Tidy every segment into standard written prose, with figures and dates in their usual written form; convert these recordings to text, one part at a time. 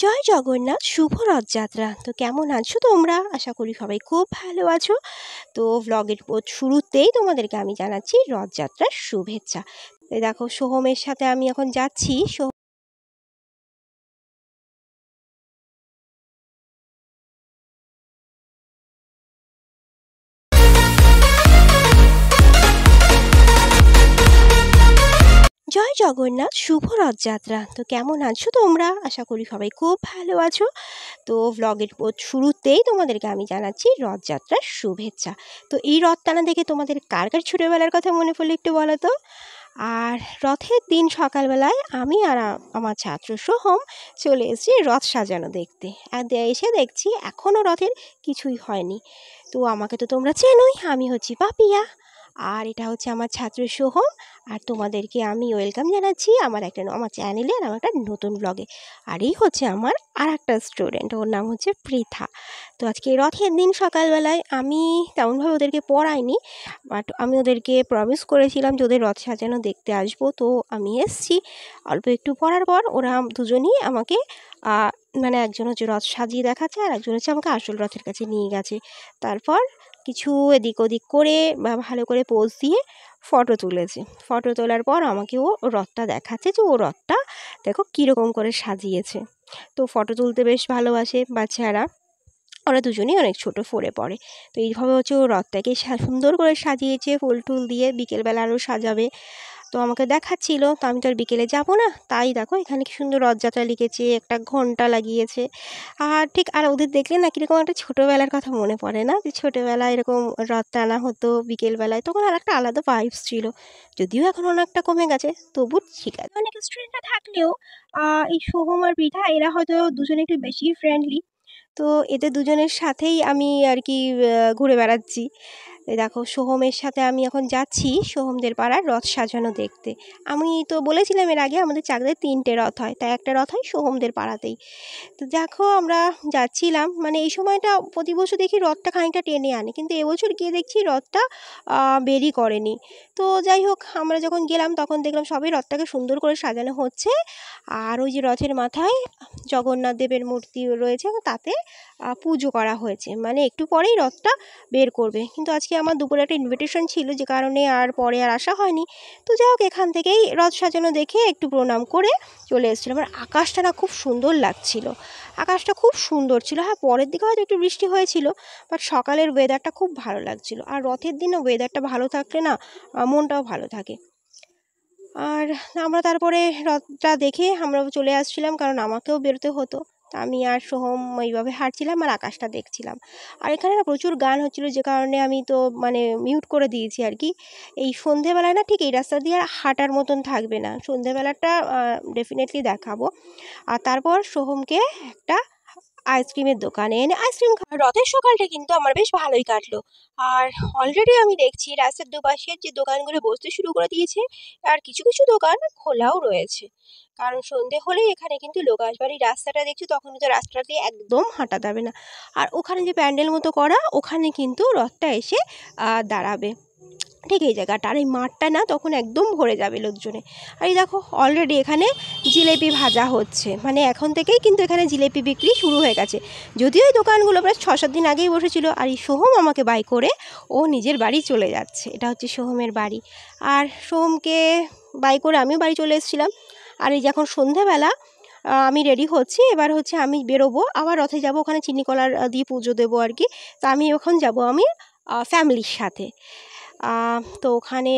জয় জগন্নাথ, শুভ রথযাত্রা। তো কেমন আছো তোমরা? আশা করি সবাই খুব ভালো আছো। তো ভ্লগের শুরুতেই তোমাদেরকে আমি জানাচ্ছি রথযাত্রার শুভেচ্ছা। এই দেখো সোহমের সাথে আমি এখন যাচ্ছি। জয় জগন্নাথ, শুভ রথযাত্রা। তো কেমন আছো তোমরা? আশা করি সবাই খুব ভালো আছো। তো ভ্লগের শুরুতেই তোমাদেরকে আমি জানাচ্ছি রথযাত্রার শুভেচ্ছা। তো এই রথ টানা দেখে তোমাদের কার কার ছোটোবেলার কথা মনে পড়লে একটু বলো তো। আর রথের দিন সকালবেলায় আমি আর আমার ছাত্র সোহম চলে এসেছি রথ সাজানো দেখতে। আর এসে দেখছি এখনও রথের কিছুই হয়নি। তো আমাকে তো তোমরা চেনোই, আমি হচ্ছি পাপিয়া। আর এটা হচ্ছে আমার ছাত্র সোহম। আর তোমাদেরকে আমি ওয়েলকাম জানাচ্ছি আমার চ্যানেলে আর আমার একটা নতুন ব্লগে। আর এই হচ্ছে আমার আর একটা স্টুডেন্ট, ওর নাম হচ্ছে পৃথা। তো আজকে রথের দিন সকালবেলায় আমি তেমনভাবে ওদেরকে পড়াইনি, বাট আমি ওদেরকে প্রমিস করেছিলাম যে ওদের রথ সাজানো দেখতে আসবো। তো আমি এসছি। অল্প একটু পড়ার পর ওরা দুজনই আমাকে মানে একজন হচ্ছে রথ সাজিয়ে দেখাচ্ছে আর একজন হচ্ছে আমাকে আসল রথের কাছে নিয়ে গেছে। তারপর কিছু এদিক ওদিক করে বা ভালো করে পোজ দিয়ে ফটো তুলেছে। ফটো তোলার পর আমাকে ও রথটা দেখাচ্ছে যে ও রথটা দেখো কীরকম করে সাজিয়েছে। তো ফটো তুলতে বেশ ভালোবাসে বাচ্চারা, ওরা দুজনেই অনেক ছোটো, 4-এ পড়ে। তো এইভাবে হচ্ছে ও রথটাকে সুন্দর করে সাজিয়েছে ফুল টুল দিয়ে। বিকেলবেলা আরও সাজাবে। তো আমাকে দেখাচ্ছিল, তো আমি তো আর বিকেলে যাবো না, তাই দেখো এখানে কি সুন্দর রথযাত্রা লিখেছে, একটা ঘন্টা লাগিয়েছে। আর ওদের দেখলে না কীরকম একটা ছোটোবেলার কথা মনে পড়ে না, যে ছোটোবেলায় এরকম রথ টানা হতো বিকেলবেলায়, তখন আর একটা আলাদা ভাইবস ছিল। যদিও এখন অনেকটা কমে গেছে, তবু ঠিক আছে। অনেক স্টুডেন্টরা থাকলেও এই সোহম আর পৃথা এরা হয়তো দুজনে একটু বেশি ফ্রেন্ডলি। তো এদের দুজনের সাথেই আমি আর কি ঘুরে বেড়াচ্ছি। এই দেখো সোহমের সাথে আমি এখন যাচ্ছি সোহমদের পাড়ার রথ সাজানো দেখতে। আমি তো বলেছিলাম এর আগে আমাদের চাকদায় 3টে রথ হয়, তাই একটা রথ হয় সোহমদের পাড়াতেই। তো দেখো আমরা যাচ্ছিলাম, মানে এই সময়টা প্রতি বছর দেখি রথটা খানিকটা টেনে আনে, কিন্তু এবছর গিয়ে দেখছি রথটা বেরই করেনি। তো যাই হোক, আমরা যখন গেলাম তখন দেখলাম সবই রথটাকে সুন্দর করে সাজানো হচ্ছে। আর ওই যে রথের মাথায় জগন্নাথ দেবের মূর্তি রয়েছে, তাতে পুজো করা হয়েছে, মানে একটু পরেই রথটা বের করবে। কিন্তু আজকে আমার দুপুরে একটা ইনভিটেশন ছিল, যে কারণে আর পরে আর আসা হয়নি। তো যাই হোক, এখান থেকেই রথ সাজানো দেখে একটু প্রণাম করে চলে এসেছিলাম। আর আকাশটা না খুব সুন্দর লাগছিল, আকাশটা খুব সুন্দর ছিল। হ্যাঁ, পরের দিকে হয়তো একটু বৃষ্টি হয়েছিল, বাট সকালের ওয়েদারটা খুব ভালো লাগছিল। আর রথের দিনও ওয়েদারটা ভালো থাকলে না মনটাও ভালো থাকে। আর আমরা তারপরে রথটা দেখে আমরা চলে আসছিলাম, কারণ আমাকেও বেরোতে হতো। তা আমি আর সোহম এইভাবে হাঁটছিলাম আর আকাশটা দেখছিলাম। আর এখানে না প্রচুর গান হচ্ছিলো, যে কারণে আমি তো মানে মিউট করে দিয়েছি আর কি। এই সন্ধেবেলায় না ঠিক এই রাস্তা দিয়ে আর হাঁটার মতন থাকবে না, সন্ধেবেলাটা ডেফিনেটলি দেখাবো। আর তারপর সোহমকে একটা আইসক্রিমের দোকানে এনে আইসক্রিম রথের সকালটা কিন্তু আমার বেশ ভালোই কাটলো। আর অলরেডি আমি দেখছি রাস্তার দুপাশের যে দোকানগুলো বসতে শুরু করে দিয়েছে, আর কিছু কিছু দোকান খোলাও রয়েছে। কারণ সন্ধে হলেই এখানে কিন্তু লোক আসবে। আর এই রাস্তাটা দেখছি, তখন কিন্তু রাস্তাটা দিয়ে একদম হাঁটা যাবে না। আর ওখানে যে প্যান্ডেল মতো করা, ওখানে কিন্তু রথটা এসে দাঁড়াবে ঠিক এই জায়গাটা। আর এই মাঠটা না তখন একদম ভরে যাবে লোকজনে। আর এই দেখো অলরেডি এখানে জিলেপি ভাজা হচ্ছে, মানে এখন থেকেই কিন্তু এখানে জিলেপি বিক্রি শুরু হয়ে গেছে। যদিও এই দোকানগুলো প্রায় 6-7 দিন আগেই বসেছিল। আর এই সোহম আমাকে বাই করে ও নিজের বাড়ি চলে যাচ্ছে, এটা হচ্ছে সোহমের বাড়ি। আর সোহমকে বাই করে আমিও বাড়ি চলে এসেছিলাম। আর এই যে এখন সন্ধেবেলা আমি রেডি হচ্ছি, এবার হচ্ছে আমি বেরোবো, আবার রথে যাব, ওখানে চিনি কলার দিয়ে পুজো দেবো আর কি। তো আমি এখন যাব আমি ফ্যামিলির সাথে। তো ওখানে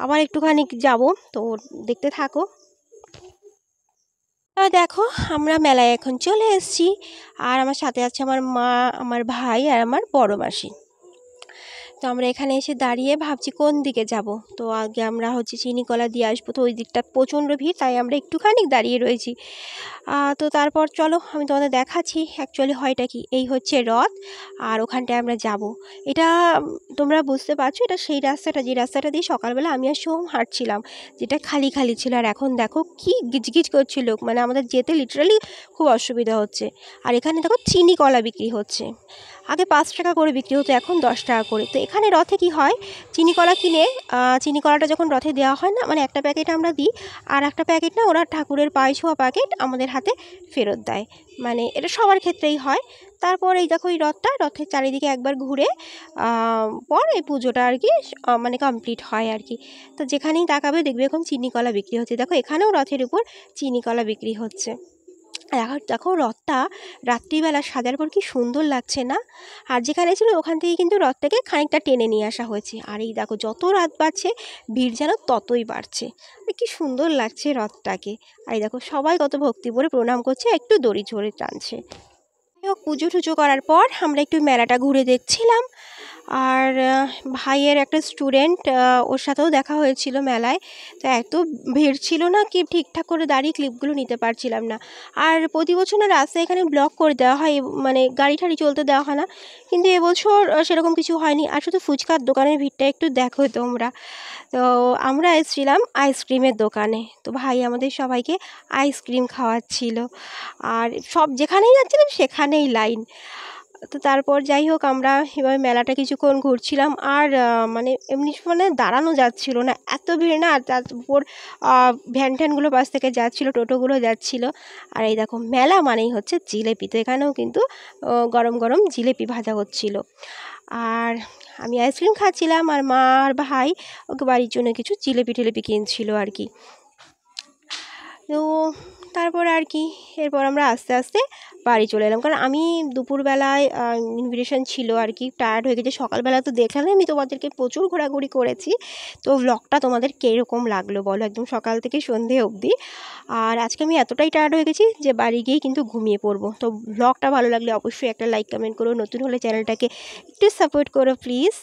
আবার একটুখানি যাব, তো দেখতে থাকো। দেখো আমরা মেলায় এখন চলে এসেছি। আর আমার সাথে আছে আমার মা, আমার ভাই আর আমার বড় মাসি। তো আমরা এখানে এসে দাঁড়িয়ে ভাবছি কোন দিকে যাব। তো আগে আমরা হচ্ছে চিনিকলা দিয়ে আসবো, তো ওই দিকটা প্রচণ্ড ভিড়, তাই আমরা একটুখানি দাঁড়িয়ে রয়েছি। তো তারপর চলো আমি তোমাদের দেখাচ্ছি অ্যাকচুয়ালি হয়টা কি। এই হচ্ছে রথ, আর ওখানটায় আমরা যাব। এটা তোমরা বুঝতে পারছো, এটা সেই রাস্তাটা যে রাস্তাটা দিয়ে সকালবেলা আমি আর সোহম হাঁটছিলাম, যেটা খালি খালি ছিল। আর এখন দেখো কি গিজগিজ করছিল, মানে আমাদের যেতে লিটারালি খুব অসুবিধা হচ্ছে। আর এখানে দেখো চিনি কলা বিক্রি হচ্ছে। আগে 5 টাকা করে বিক্রি হতো, এখন 10 টাকা করে। তো এখানে রথে কি হয়, চিনি কলা কিনে চিনি কলাটা যখন রথে দেওয়া হয় না, মানে একটা প্যাকেট আমরা দিই, আর একটা প্যাকেট না ওরা ঠাকুরের পায়ে ছোঁয়া প্যাকেট আমাদের হাতে ফেরত দেয়। মানে এটা সবার ক্ষেত্রেই হয়। তারপর এই দেখো এই রথের চারিদিকে একবার ঘুরে পর এই পুজোটা আর কি মানে কমপ্লিট হয় আর কি। তো যেখানেই তাকাবে দেখবে এরকম চিনি কলা বিক্রি হচ্ছে। দেখো এখানেও রথের উপর চিনি কলা বিক্রি হচ্ছে। আর দেখো রথটা রাত্রিবেলা সাজার পর কি সুন্দর লাগছে না? আর যেখানে ছিল ওখান থেকে কিন্তু রথটাকে খানিকটা টেনে নিয়ে আসা হয়েছে। আর এই দেখো যত রাত বাড়ছে ভিড় যেন ততই বাড়ছে। আর কি সুন্দর লাগছে রথটাকে। আর এই দেখো সবাই কত ভক্তি ভরে প্রণাম করছে, একটু দড়ি চড়ে টানছে। পুজো টুজো করার পর আমরা একটু মেলাটা ঘুরে দেখছিলাম। আর ভাইয়ের একটা স্টুডেন্ট, ওর সাথেও দেখা হয়েছিল মেলায়। তো এত ভিড় ছিল না কি ঠিকঠাক করে দাঁড়িয়ে ক্লিপগুলো নিতে পারছিলাম না। আর প্রতি বছর না রাস্তা এখানে ব্লক করে দেওয়া হয়, মানে গাড়ি ঠাড়ি চলতে দেওয়া হয় না, কিন্তু এবছর সেরকম কিছু হয়নি। আর শুধু ফুচকার দোকানের ভিড়টা একটু দেখো তোমরা। তো আমরা এসেছিলাম আইসক্রিমের দোকানে, তো ভাই আমাদের সবাইকে আইসক্রিম খাওয়াচ্ছিল। আর সব যেখানেই যাচ্ছিলাম সেখানেই লাইন। তো তারপর যাই হোক আমরা এভাবে মেলাটা কিছুক্ষণ ঘুরছিলাম। আর মানে এমনি মানে দাঁড়ানো যাচ্ছিল না, এত ভিড় না। আর তার উপর ভ্যান ট্যানগুলো পাশ থেকে যাচ্ছিলো, টোটোগুলো যাচ্ছিলো। আর এই দেখো মেলা মানেই হচ্ছে জিলেপি, তো এখানেও কিন্তু গরম গরম জিলেপি ভাজা হচ্ছিলো। আর আমি আইসক্রিম খাচ্ছিলাম, আর মা আর ভাই ওকে বাড়ির জন্য কিছু জিলেপি টিলেপি কিনছিল আর কি। তো তারপর আর কি এরপর আমরা আস্তে আস্তে বাড়ি চলে এলাম, কারণ আমি দুপুরবেলায় ইনভিটেশন ছিল আর কি, টায়ার্ড হয়ে গেছে। সকালবেলা তো দেখলাম আমি তোমাদেরকে প্রচুর ঘোরাঘুরি করেছি। তো ব্লগটা তোমাদের কীরকম লাগলো বলো, একদম সকাল থেকে সন্ধে অবধি। আর আজকে আমি এতটাই টায়ার্ড হয়ে গেছি যে বাড়ি গিয়েই কিন্তু ঘুমিয়ে পড়বো। তো ব্লগটা ভালো লাগলে অবশ্যই একটা লাইক কমেন্ট করো, নতুন হলে চ্যানেলটাকে একটু সাপোর্ট করো প্লিজ।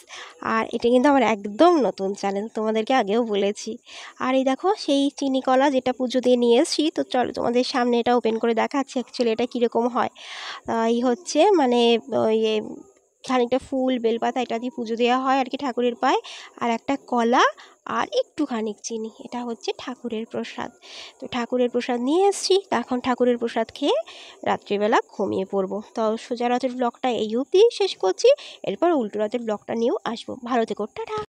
আর এটা কিন্তু আমার একদম নতুন চ্যানেল, তোমাদেরকে আগেও বলেছি। আর এই দেখো সেই চিনি কলা যেটা পুজো দিয়ে নিয়ে এসেছি, তো চলো তোমাদের সামনে এটা ওপেন করে দেখাচ্ছি অ্যাকচুয়ালি এটা কীরকম হয়। এই হচ্ছে মানে ইয়ে খানিকটা ফুল বেলপাতা এটা দিয়ে পুজো দেওয়া হয় আর কি ঠাকুরের পায়ে, আর একটা কলা আর একটুখানি চিনি, এটা হচ্ছে ঠাকুরের প্রসাদ। তো ঠাকুরের প্রসাদ নিয়ে এসেছি, এখন ঠাকুরের প্রসাদ খেয়ে রাত্রিবেলা ঘুমিয়ে পড়বো। তো সোজা রথের ব্লগটা এই অবধি শেষ করছি, এরপর উল্টো রথের ব্লগটা নিয়েও আসবো। ভালো থেকো, টাটা।